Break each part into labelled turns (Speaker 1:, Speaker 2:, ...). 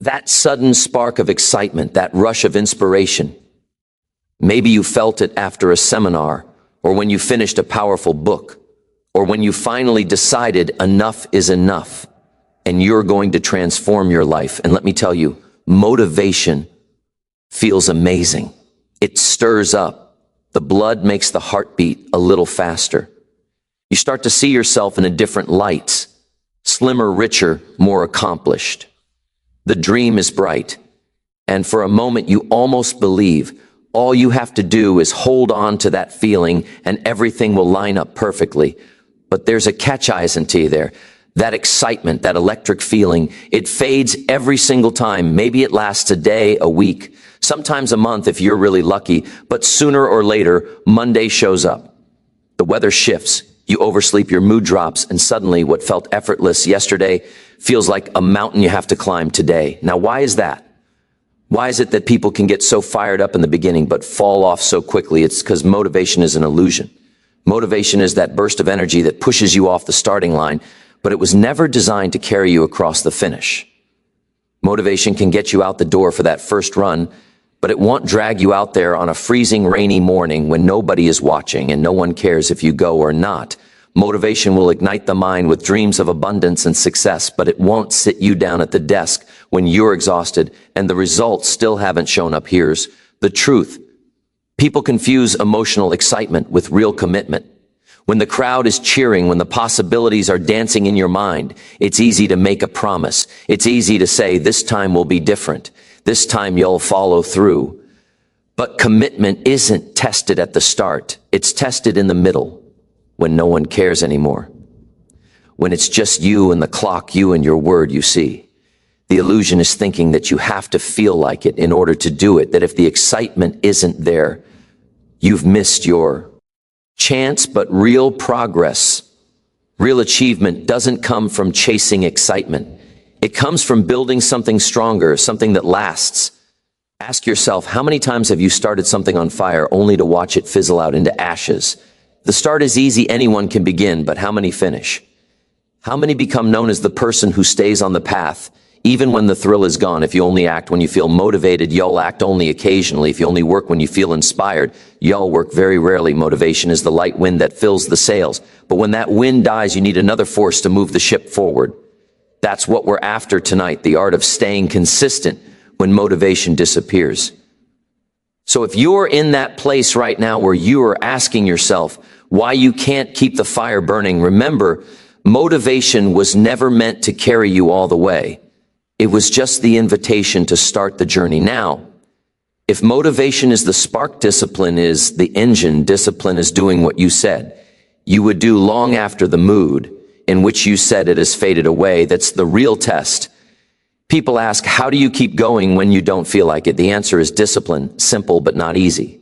Speaker 1: That sudden spark of excitement, that rush of inspiration. Maybe you felt it after a seminar, or when you finished a powerful book, or when you finally decided enough is enough, and you're going to transform your life. And let me tell you, motivation feels amazing. It stirs up. The blood makes the heart beat a little faster. You start to see yourself in a different light, slimmer, richer, more accomplished. The dream is bright, and for a moment you almost believe all you have to do is hold on to that feeling and everything will line up perfectly. But there's a catch, isn't there? That excitement, that electric feeling, it fades every single time. Maybe it lasts a day, a week, sometimes a month if you're really lucky, but sooner or later, Monday shows up. The weather shifts, you oversleep, your mood drops, and suddenly what felt effortless yesterday feels like a mountain you have to climb today. Now, why is that? Why is it that people can get so fired up in the beginning but fall off so quickly? It's because motivation is an illusion. Motivation is that burst of energy that pushes you off the starting line, but it was never designed to carry you across the finish. Motivation can get you out the door for that first run, but it won't drag you out there on a freezing rainy morning when nobody is watching and no one cares if you go or not. Motivation will ignite the mind with dreams of abundance and success, but it won't sit you down at the desk when you're exhausted and the results still haven't shown up. Here's the truth. People confuse emotional excitement with real commitment. When the crowd is cheering, when the possibilities are dancing in your mind, it's easy to make a promise. It's easy to say, this time will be different. This time you'll follow through. But commitment isn't tested at the start. It's tested in the middle, when no one cares anymore. When it's just you and the clock, you and your word, you see. The illusion is thinking that you have to feel like it in order to do it, that if the excitement isn't there, you've missed your chance. But real progress, real achievement doesn't come from chasing excitement. It comes from building something stronger, something that lasts. Ask yourself, how many times have you started something on fire only to watch it fizzle out into ashes? The start is easy, anyone can begin, but how many finish? How many become known as the person who stays on the path, even when the thrill is gone? If you only act when you feel motivated, you'll act only occasionally. If you only work when you feel inspired, you'll work very rarely. Motivation is the light wind that fills the sails. But when that wind dies, you need another force to move the ship forward. That's what we're after tonight, the art of staying consistent when motivation disappears. So if you're in that place right now where you are asking yourself why you can't keep the fire burning, remember, motivation was never meant to carry you all the way. It was just the invitation to start the journey. Now, if motivation is the spark, discipline is the engine, discipline is doing what you said you would do long after the mood in which you said it has faded away. That's the real test. People ask, how do you keep going when you don't feel like it? The answer is discipline, simple but not easy.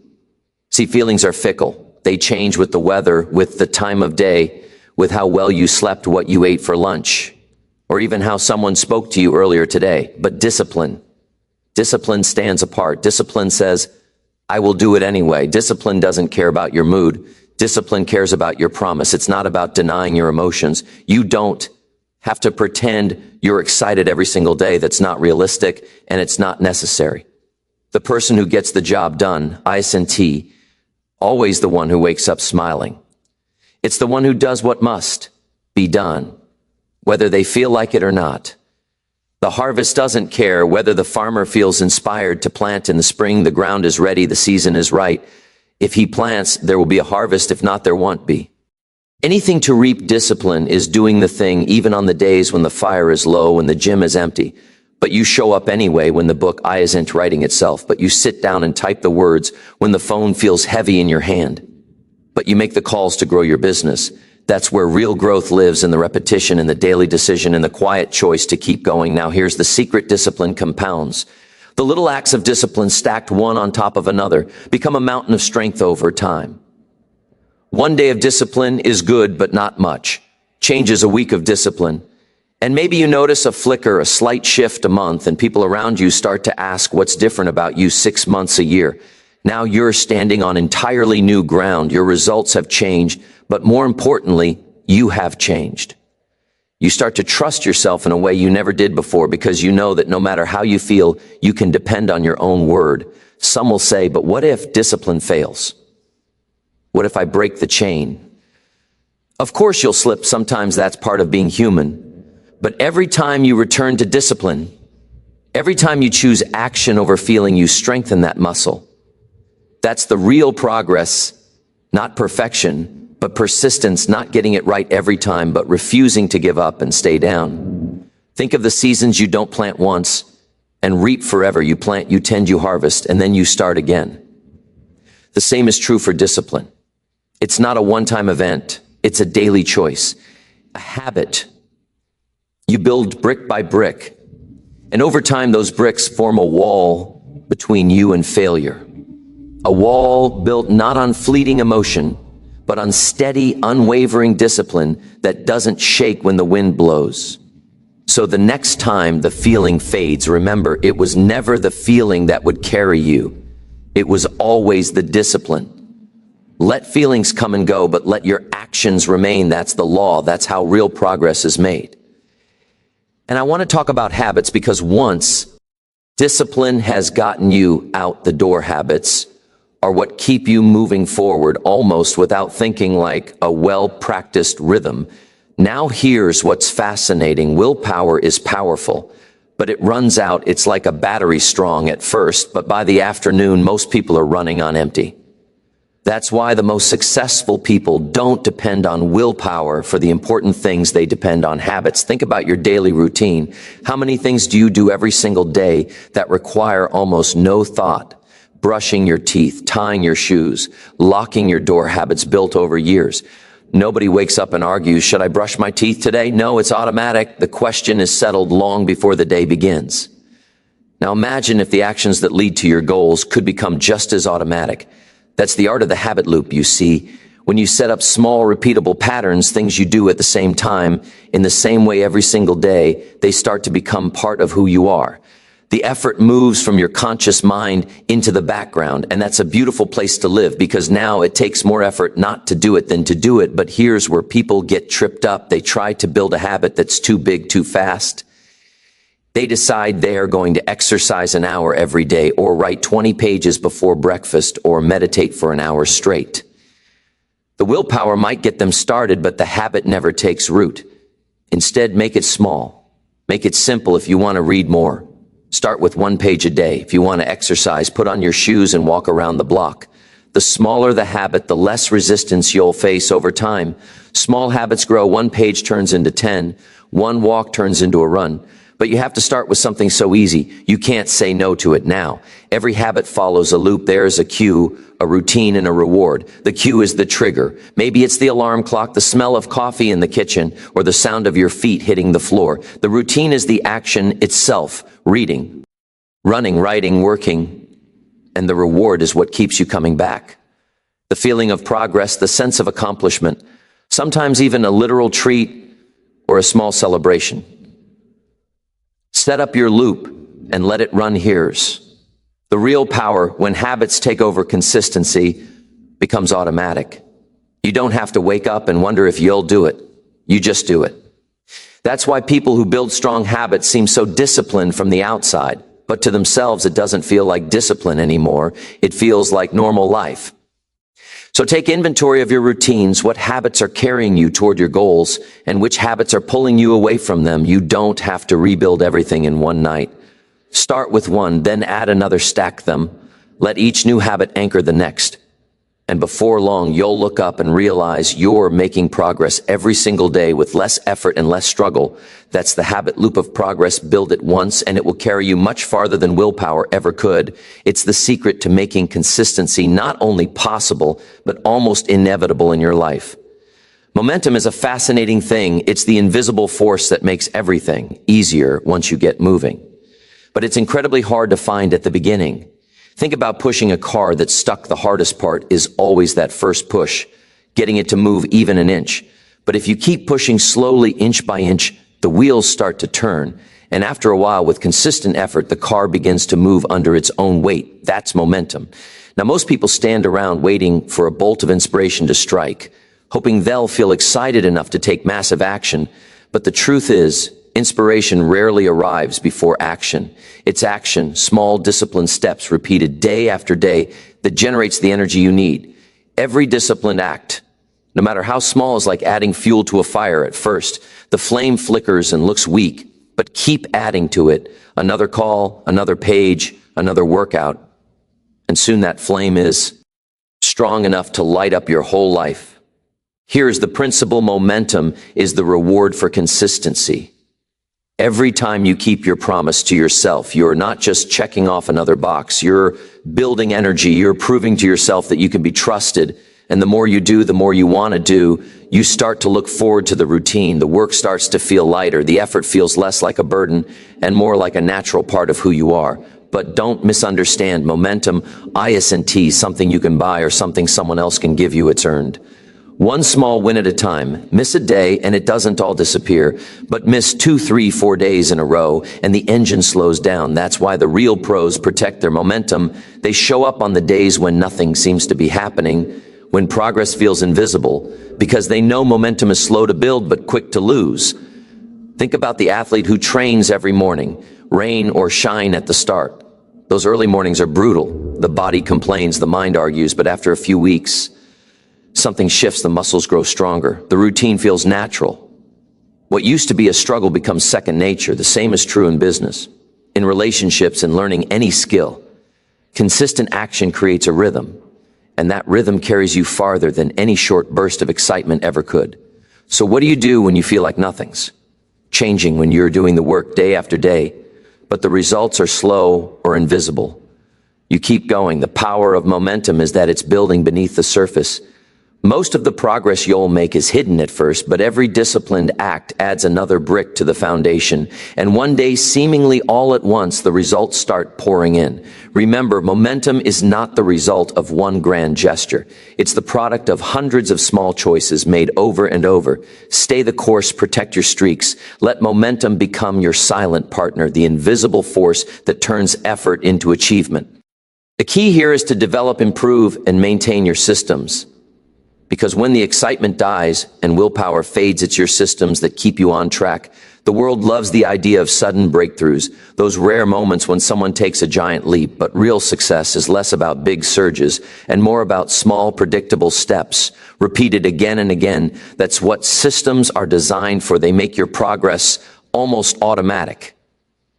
Speaker 1: See, feelings are fickle. They change with the weather, with the time of day, with how well you slept, what you ate for lunch, or even how someone spoke to you earlier today. But discipline stands apart. Discipline says, I will do it anyway. Discipline doesn't care about your mood. Discipline cares about your promise. It's not about denying your emotions. You don't have to pretend you're excited every single day. That's not realistic, and it's not necessary. The person who gets the job done, ISNT, always the one who wakes up smiling. It's the one who does what must be done, whether they feel like it or not. The harvest doesn't care whether the farmer feels inspired to plant in the spring. The ground is ready, the season is right. If he plants, there will be a harvest. If not, there won't be. Anything to reap discipline is doing the thing even on the days when the fire is low and the gym is empty. But you show up anyway when the book isn't writing itself. But you sit down and type the words when the phone feels heavy in your hand. But you make the calls to grow your business. That's where real growth lives, in the repetition, in the daily decision, in the quiet choice to keep going. Now here's the secret: discipline compounds. The little acts of discipline stacked one on top of another become a mountain of strength over time. One day of discipline is good, but not much. Changes a week of discipline. And maybe you notice a flicker, a slight shift a month, and people around you start to ask what's different about you 6 months, a year. Now you're standing on entirely new ground. Your results have changed, but more importantly, you have changed. You start to trust yourself in a way you never did before because you know that no matter how you feel, you can depend on your own word. Some will say, but what if discipline fails? What if I break the chain? Of course you'll slip. Sometimes that's part of being human. But every time you return to discipline, every time you choose action over feeling, you strengthen that muscle. That's the real progress, not perfection, but persistence, not getting it right every time, but refusing to give up and stay down. Think of the seasons you don't plant once and reap forever. You plant, you tend, you harvest, and then you start again. The same is true for discipline. It's not a one-time event. It's a daily choice, a habit. You build brick by brick, and over time, those bricks form a wall between you and failure. A wall built not on fleeting emotion, but on steady, unwavering discipline that doesn't shake when the wind blows. So the next time the feeling fades, remember, it was never the feeling that would carry you. It was always the discipline. Let feelings come and go, but let your actions remain. That's the law. That's how real progress is made. And I want to talk about habits because once discipline has gotten you out the door, habits are what keep you moving forward almost without thinking, like a well-practiced rhythm. Now here's what's fascinating. Willpower is powerful, but it runs out. It's like a battery, strong at first, but by the afternoon, most people are running on empty. That's why the most successful people don't depend on willpower for the important things. They depend on habits. Think about your daily routine. How many things do you do every single day that require almost no thought? Brushing your teeth, tying your shoes, locking your door, habits built over years. Nobody wakes up and argues, should I brush my teeth today? No, it's automatic. The question is settled long before the day begins. Now imagine if the actions that lead to your goals could become just as automatic. That's the art of the habit loop, you see. When you set up small, repeatable patterns, things you do at the same time, in the same way every single day, they start to become part of who you are. The effort moves from your conscious mind into the background, and that's a beautiful place to live because now it takes more effort not to do it than to do it. But here's where people get tripped up. They try to build a habit that's too big, too fast. They decide they are going to exercise an hour every day or write 20 pages before breakfast or meditate for an hour straight. The willpower might get them started, but the habit never takes root. Instead, make it small. Make it simple. If you want to read more, start with 1 page a day. If you want to exercise, put on your shoes and walk around the block. The smaller the habit, the less resistance you'll face over time. Small habits grow. 1 page turns into 10. 1 walk turns into a run. But you have to start with something so easy, you can't say no to it now. Every habit follows a loop. There's a cue, a routine, and a reward. The cue is the trigger. Maybe it's the alarm clock, the smell of coffee in the kitchen, or the sound of your feet hitting the floor. The routine is the action itself, reading, running, writing, working, and the reward is what keeps you coming back. The feeling of progress, the sense of accomplishment, sometimes even a literal treat or a small celebration. Set up your loop and let it run. Here's the real power. When habits take over, consistency becomes automatic. You don't have to wake up and wonder if you'll do it. You just do it. That's why people who build strong habits seem so disciplined from the outside, but to themselves it doesn't feel like discipline anymore. It feels like normal life. So take inventory of your routines. What habits are carrying you toward your goals and which habits are pulling you away from them? You don't have to rebuild everything in one night. Start with one, then add another, stack them. Let each new habit anchor the next. And before long, you'll look up and realize you're making progress every single day with less effort and less struggle. That's the habit loop of progress. Build it once and it will carry you much farther than willpower ever could. It's the secret to making consistency not only possible, but almost inevitable in your life. Momentum is a fascinating thing. It's the invisible force that makes everything easier once you get moving. But it's incredibly hard to find at the beginning. Think about pushing a car that's stuck. The hardest part is always that first push, getting it to move even an inch. But if you keep pushing slowly, inch by inch, the wheels start to turn. And after a while, with consistent effort, the car begins to move under its own weight. That's momentum. Now, most people stand around waiting for a bolt of inspiration to strike, hoping they'll feel excited enough to take massive action. But the truth is, inspiration rarely arrives before action. It's action, small disciplined steps repeated day after day, that generates the energy you need. Every disciplined act, no matter how small, is like adding fuel to a fire. At first, the flame flickers and looks weak, but keep adding to it. Another call, another page, another workout, and soon that flame is strong enough to light up your whole life. Here's the principle: momentum is the reward for consistency. Every time you keep your promise to yourself, you're not just checking off another box. You're building energy. You're proving to yourself that you can be trusted. And the more you do, the more you want to do. You start to look forward to the routine. The work starts to feel lighter. The effort feels less like a burden and more like a natural part of who you are. But don't misunderstand momentum isn't something you can buy or something someone else can give you. It's earned. One small win at a time. Miss a day and it doesn't all disappear, but miss 2, 3, 4 days in a row and the engine slows down. That's why the real pros protect their momentum. They show up on the days when nothing seems to be happening, when progress feels invisible, because they know momentum is slow to build but quick to lose. Think about the athlete who trains every morning, rain or shine at the start. Those early mornings are brutal. The body complains, the mind argues, but after a few weeks, something shifts, the muscles grow stronger. The routine feels natural. What used to be a struggle becomes second nature. The same is true in business, in relationships, and learning any skill. Consistent action creates a rhythm, and that rhythm carries you farther than any short burst of excitement ever could. So what do you do when you feel like nothing's changing, when you're doing the work day after day, but the results are slow or invisible? You keep going. The power of momentum is that it's building beneath the surface. Most of the progress you'll make is hidden at first, but every disciplined act adds another brick to the foundation. And one day, seemingly all at once, the results start pouring in. Remember, momentum is not the result of one grand gesture. It's the product of hundreds of small choices made over and over. Stay the course, protect your streaks. Let momentum become your silent partner, the invisible force that turns effort into achievement. The key here is to develop, improve, and maintain your systems. Because when the excitement dies and willpower fades, it's your systems that keep you on track. The world loves the idea of sudden breakthroughs, those rare moments when someone takes a giant leap, but real success is less about big surges and more about small, predictable steps, repeated again and again. That's what systems are designed for. They make your progress almost automatic.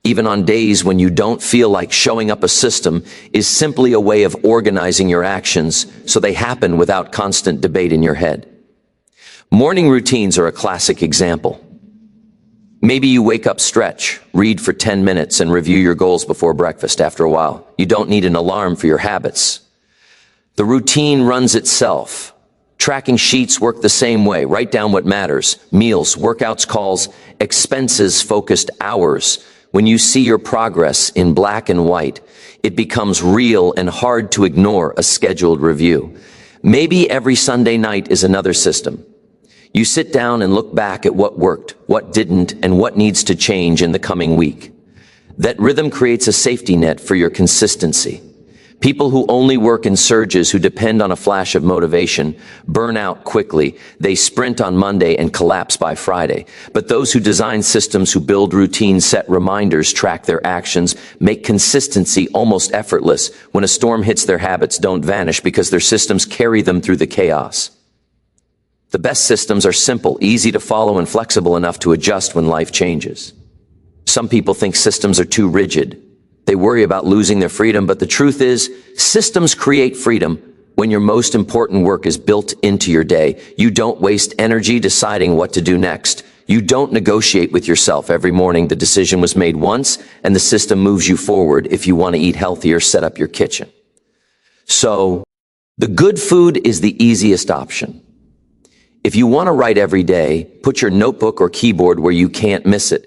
Speaker 1: Even on days when you don't feel like showing up, a system is simply a way of organizing your actions so they happen without constant debate in your head. Morning routines are a classic example. Maybe you wake up, stretch, read for 10 minutes, and review your goals before breakfast. After a while, you don't need an alarm for your habits. The routine runs itself. Tracking sheets work the same way. Write down what matters: meals, workouts, calls, expenses, focused hours. When you see your progress in black and white, it becomes real and hard to ignore a scheduled review. Maybe every Sunday night is another system. You sit down and look back at what worked, what didn't, and what needs to change in the coming week. That rhythm creates a safety net for your consistency. People who only work in surges, who depend on a flash of motivation, burn out quickly. They sprint on Monday and collapse by Friday. But those who design systems, who build routines, set reminders, track their actions, make consistency almost effortless. When a storm hits, their habits don't vanish because their systems carry them through the chaos. The best systems are simple, easy to follow, and flexible enough to adjust when life changes. Some people think systems are too rigid. They worry about losing their freedom, but the truth is, systems create freedom. When your most important work is built into your day, you don't waste energy deciding what to do next. You don't negotiate with yourself every morning. The decision was made once, and the system moves you forward. If you want to eat healthier, set up your kitchen. So, the good food is the easiest option. If you want to write every day, put your notebook or keyboard where you can't miss it.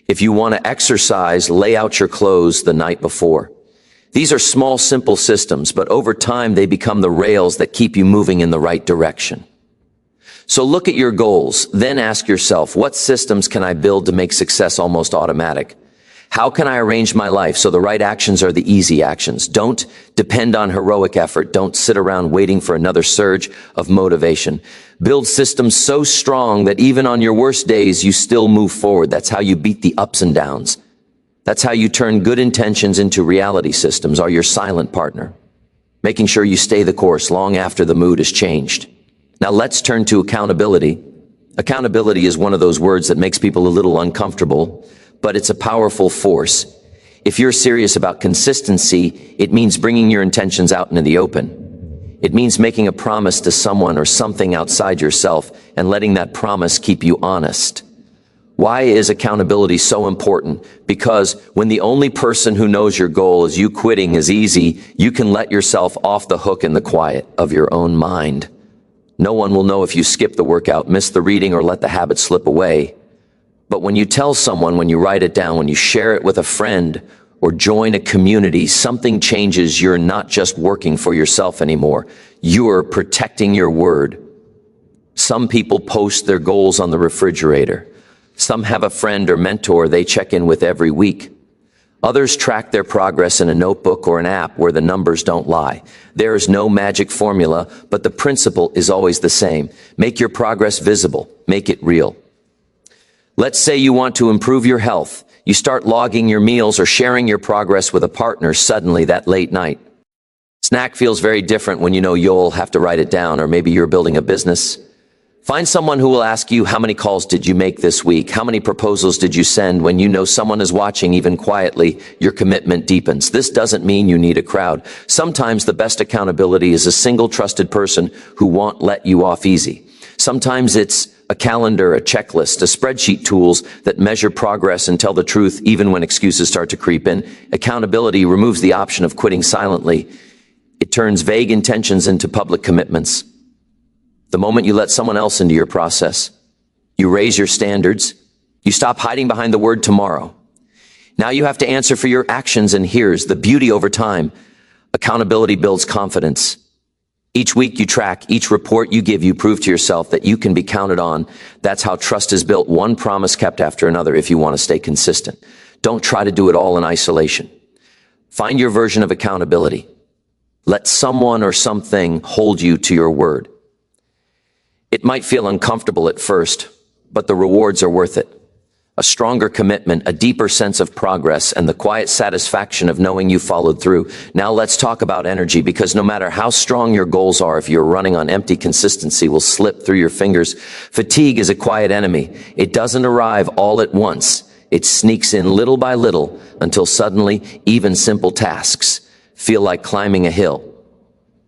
Speaker 1: If you want to exercise, lay out your clothes the night before. These are small, simple systems, but over time they become the rails that keep you moving in the right direction. So look at your goals, then ask yourself, what systems can I build to make success almost automatic? How can I arrange my life so the right actions are the easy actions? Don't depend on heroic effort. Don't sit around waiting for another surge of motivation. Build systems so strong that even on your worst days, you still move forward. That's how you beat the ups and downs. That's how you turn good intentions into reality. Systems are your silent partner, making sure you stay the course long after the mood has changed. Now let's turn to accountability. Accountability is one of those words that makes people a little uncomfortable, but it's a powerful force. If you're serious about consistency, it means bringing your intentions out into the open. It means making a promise to someone or something outside yourself and letting that promise keep you honest. Why is accountability so important? Because when the only person who knows your goal is you, quitting is easy. You can let yourself off the hook in the quiet of your own mind. No one will know if you skip the workout, miss the reading, or let the habit slip away. But when you tell someone, when you write it down, when you share it with a friend or join a community, something changes. You're not just working for yourself anymore. You're protecting your word. Some people post their goals on the refrigerator. Some have a friend or mentor they check in with every week. Others track their progress in a notebook or an app where the numbers don't lie. There is no magic formula, but the principle is always the same. Make your progress visible. Make it real. Let's say you want to improve your health. You start logging your meals or sharing your progress with a partner. Suddenly, that late night snack feels very different when you know you'll have to write it down. Or maybe you're building a business. Find someone who will ask you, how many calls did you make this week? How many proposals did you send? When you know someone is watching, even quietly, your commitment deepens. This doesn't mean you need a crowd. Sometimes the best accountability is a single trusted person who won't let you off easy. Sometimes it's a calendar, a checklist, a spreadsheet, tools that measure progress and tell the truth even when excuses start to creep in. Accountability removes the option of quitting silently. It turns vague intentions into public commitments. The moment you let someone else into your process, you raise your standards. You stop hiding behind the word tomorrow. Now you have to answer for your actions, and here's the beauty over time. Accountability builds confidence. Each week you track, each report you give, you prove to yourself that you can be counted on. That's how trust is built, one promise kept after another. If you want to stay consistent, don't try to do it all in isolation. Find your version of accountability. Let someone or something hold you to your word. It might feel uncomfortable at first, but the rewards are worth it. A stronger commitment, a deeper sense of progress, and the quiet satisfaction of knowing you followed through. Now let's talk about energy, because no matter how strong your goals are, if you're running on empty, consistency will slip through your fingers. Fatigue is a quiet enemy. It doesn't arrive all at once. It sneaks in little by little until suddenly even simple tasks feel like climbing a hill.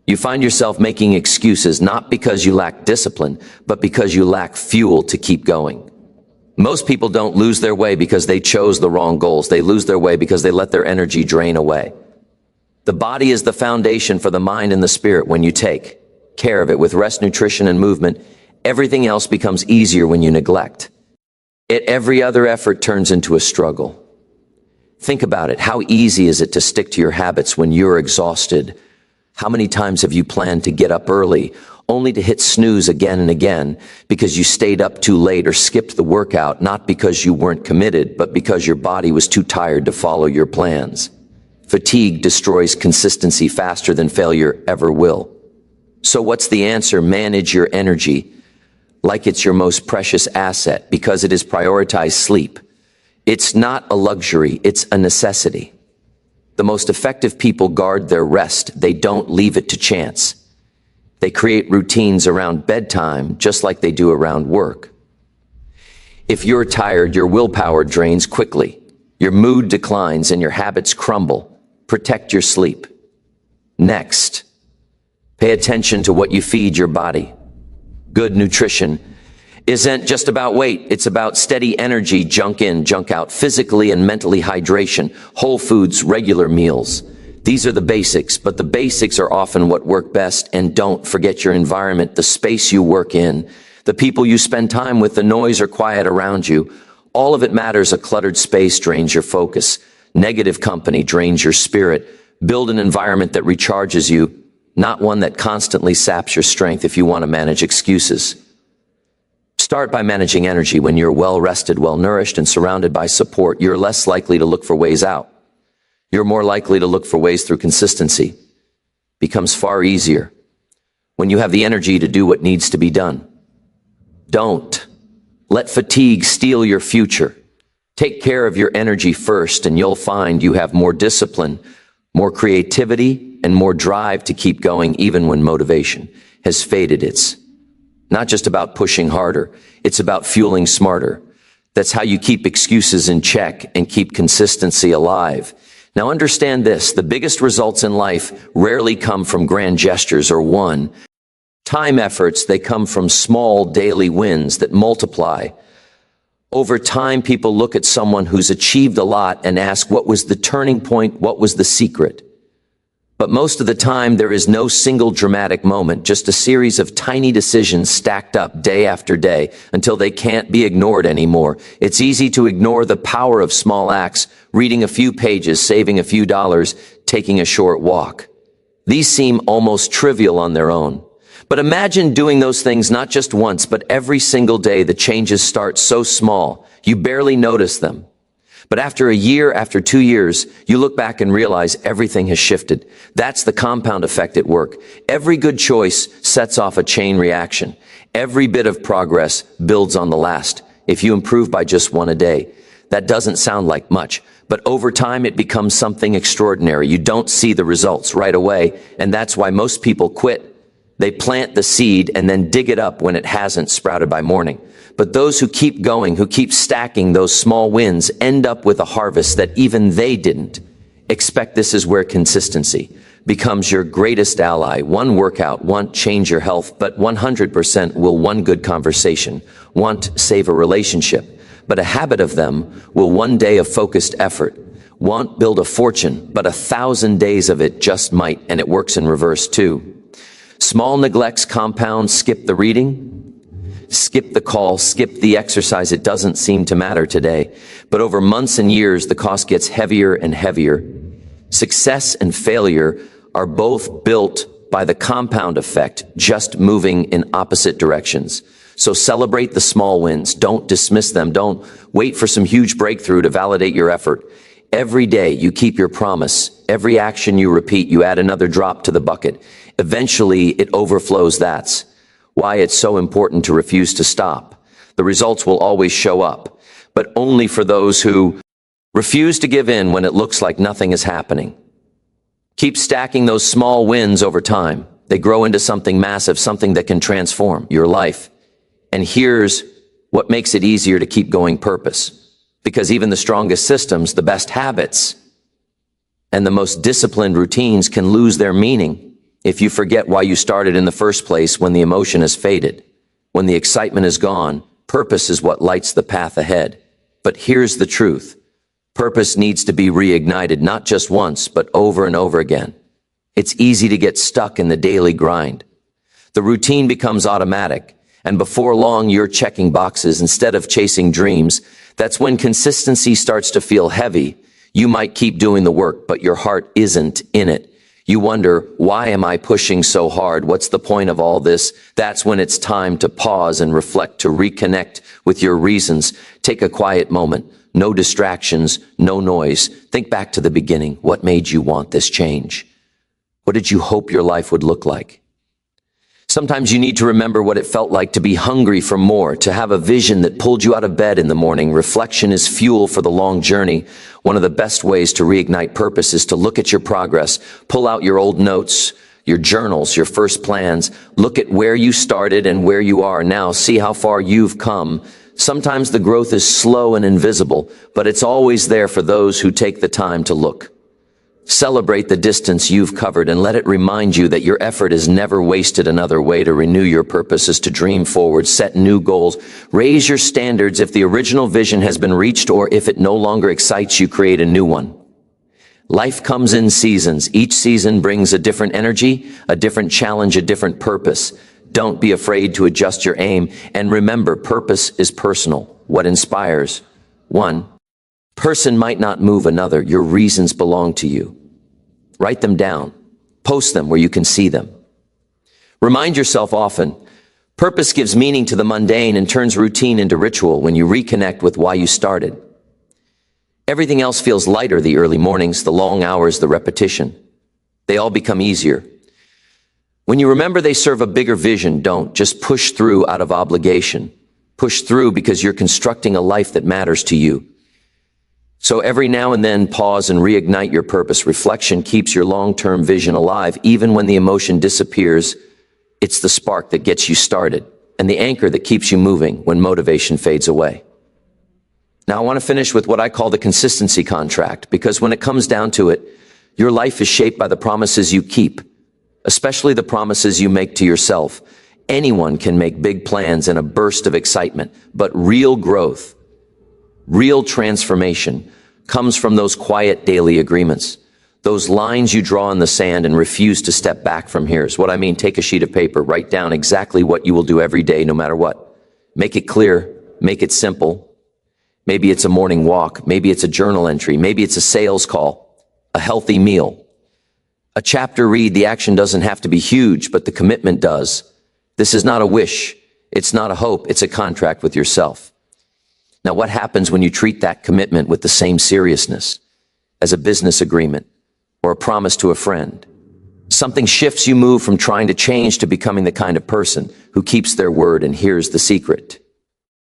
Speaker 1: You find yourself making excuses, not because you lack discipline, but because you lack fuel to keep going. Most people don't lose their way because they chose the wrong goals. They lose their way because they let their energy drain away. The body is the foundation for the mind and the spirit. When you take care of it with rest, nutrition, and movement, everything else becomes easier. When you neglect it, every other effort turns into a struggle. Think about it. How easy is it to stick to your habits when you're exhausted? How many times have you planned to get up early, only to hit snooze again and again because you stayed up too late or skipped the workout, not because you weren't committed, but because your body was too tired to follow your plans? Fatigue destroys consistency faster than failure ever will. So what's the answer? Manage your energy like it's your most precious asset, because it is prioritized. Sleep. It's not a luxury, it's a necessity. The most effective people guard their rest. They don't leave it to chance. They create routines around bedtime, just like they do around work. If you're tired, your willpower drains quickly. Your mood declines and your habits crumble. Protect your sleep. Next, pay attention to what you feed your body. Good nutrition isn't just about weight. It's about steady energy, junk in, junk out, physically and mentally. Hydration, whole foods, regular meals. These are the basics, but the basics are often what work best. And don't forget your environment, the space you work in, the people you spend time with, the noise or quiet around you. All of it matters. A cluttered space drains your focus. Negative company drains your spirit. Build an environment that recharges you, not one that constantly saps your strength. If you want to manage excuses, Start by managing energy. When you're well rested, well nourished, and surrounded by support, you're less likely to look for ways out. You're more likely to look for ways through. Consistency becomes far easier when you have the energy to do what needs to be done. Don't let fatigue steal your future. Take care of your energy first, and you'll find you have more discipline, more creativity, and more drive to keep going even when motivation has faded. It's not just about pushing harder, it's about fueling smarter. That's how you keep excuses in check and keep consistency alive. Now understand this, the biggest results in life rarely come from grand gestures or one-time efforts. They come from small daily wins that multiply. Over time, people look at someone who's achieved a lot and ask, what was the turning point? What was the secret? But most of the time, there is no single dramatic moment, just a series of tiny decisions stacked up day after day until they can't be ignored anymore. It's easy to ignore the power of small acts, reading a few pages, saving a few dollars, taking a short walk. These seem almost trivial on their own. But imagine doing those things not just once, but every single day. The changes start so small, you barely notice them. But after a year, after 2 years, you look back and realize everything has shifted. That's the compound effect at work. Every good choice sets off a chain reaction. Every bit of progress builds on the last. If you improve by just one a day, that doesn't sound like much, but over time it becomes something extraordinary. You don't see the results right away, and that's why most people quit. They plant the seed and then dig it up when it hasn't sprouted by morning. But those who keep going, who keep stacking those small wins, end up with a harvest that even they didn't expect. This is where consistency becomes your greatest ally. One workout won't change your health, but 100% will. One good conversation won't save a relationship, but a habit of them will. One day of focused effort won't build a fortune, but 1,000 days of it just might, and it works in reverse too. Small neglects compound. Skip the reading, skip the call, skip the exercise. It doesn't seem to matter today, but over months and years, the cost gets heavier and heavier. Success and failure are both built by the compound effect, just moving in opposite directions. So celebrate the small wins. Don't dismiss them. Don't wait for some huge breakthrough to validate your effort. Every day you keep your promise. Every action you repeat, you add another drop to the bucket. Eventually it overflows. That's why it's so important to refuse to stop. The results will always show up, but only for those who refuse to give in when it looks like nothing is happening. Keep stacking those small wins over time. They grow into something massive, something that can transform your life. And here's what makes it easier to keep going: purpose. Because even the strongest systems, the best habits, and the most disciplined routines can lose their meaning if you forget why you started in the first place. When the emotion has faded, when the excitement is gone, purpose is what lights the path ahead. But here's the truth. Purpose needs to be reignited, not just once, but over and over again. It's easy to get stuck in the daily grind. The routine becomes automatic, and before long, you're checking boxes instead of chasing dreams. That's when consistency starts to feel heavy. You might keep doing the work, but your heart isn't in it. You wonder, why am I pushing so hard? What's the point of all this? That's when it's time to pause and reflect, to reconnect with your reasons. Take a quiet moment. No distractions, no noise. Think back to the beginning. What made you want this change? What did you hope your life would look like? Sometimes you need to remember what it felt like to be hungry for more, to have a vision that pulled you out of bed in the morning. Reflection is fuel for the long journey. One of the best ways to reignite purpose is to look at your progress. Pull out your old notes, your journals, your first plans. Look at where you started and where you are now. See how far you've come. Sometimes the growth is slow and invisible, but it's always there for those who take the time to look. Celebrate the distance you've covered and let it remind you that your effort is never wasted. Another way to renew your purpose is to dream forward, set new goals, raise your standards. If the original vision has been reached or if it no longer excites you, create a new one. Life comes in seasons. Each season brings a different energy, a different challenge, a different purpose. Don't be afraid to adjust your aim. And remember, purpose is personal. What inspires one person might not move another. Your reasons belong to you. Write them down. Post them where you can see them. Remind yourself often, Purpose gives meaning to the mundane and turns routine into ritual when you reconnect with why you started. Everything else feels lighter: the early mornings, the long hours, the repetition. They all become easier. When you remember they serve a bigger vision, don't just push through out of obligation. Push through because you're constructing a life that matters to you. So every now and then, pause and reignite your purpose. Reflection keeps your long-term vision alive. Even when the emotion disappears, it's the spark that gets you started and the anchor that keeps you moving when motivation fades away. Now, I want to finish with what I call the consistency contract, because when it comes down to it, your life is shaped by the promises you keep, especially the promises you make to yourself. Anyone can make big plans in a burst of excitement, but real growth, real transformation comes from those quiet daily agreements, those lines you draw in the sand and refuse to step back from. Here's what I mean. Take a sheet of paper, write down exactly what you will do every day, no matter what. Make it clear, make it simple. Maybe it's a morning walk, maybe it's a journal entry, maybe it's a sales call, a healthy meal, a chapter read. The action doesn't have to be huge, but the commitment does. This is not a wish, it's not a hope, it's a contract with yourself. Now, what happens when you treat that commitment with the same seriousness as a business agreement or a promise to a friend? Something shifts. You move from trying to change to becoming the kind of person who keeps their word. And here's the secret.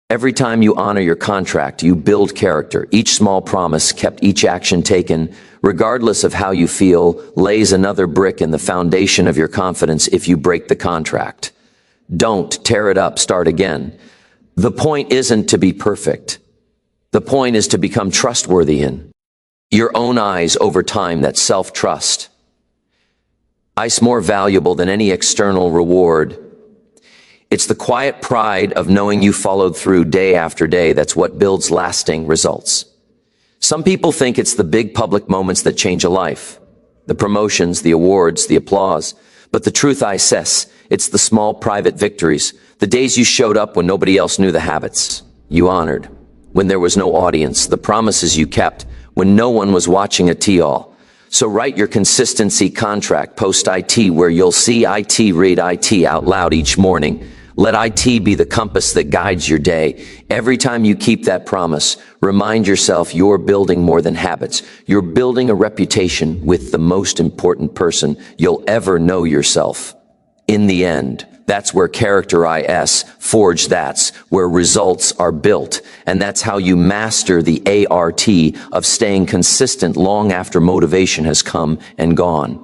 Speaker 1: Every time you honor your contract, you build character. Each small promise kept, each action taken, regardless of how you feel, lays another brick in the foundation of your confidence. If you break the contract, don't tear it up, start again. The point isn't to be perfect. The point is to become trustworthy in your own eyes over time. That self-trust is more valuable than any external reward. It's the quiet pride of knowing you followed through day after day. That's what builds lasting results. Some people think it's the big public moments that change a life, the promotions, the awards, the applause. But the truth I says, it's the small private victories, the days you showed up when nobody else knew, the habits you honored when there was no audience, the promises you kept when no one was watching at all. So write your consistency contract, post IT where you'll see IT, read IT out loud each morning. Let IT be the compass that guides your day. Every time you keep that promise, remind yourself you're building more than habits. You're building a reputation with the most important person you'll ever know, yourself. In the end, that's where character is forged. That's where results are built. And that's how you master the art of staying consistent long after motivation has come and gone.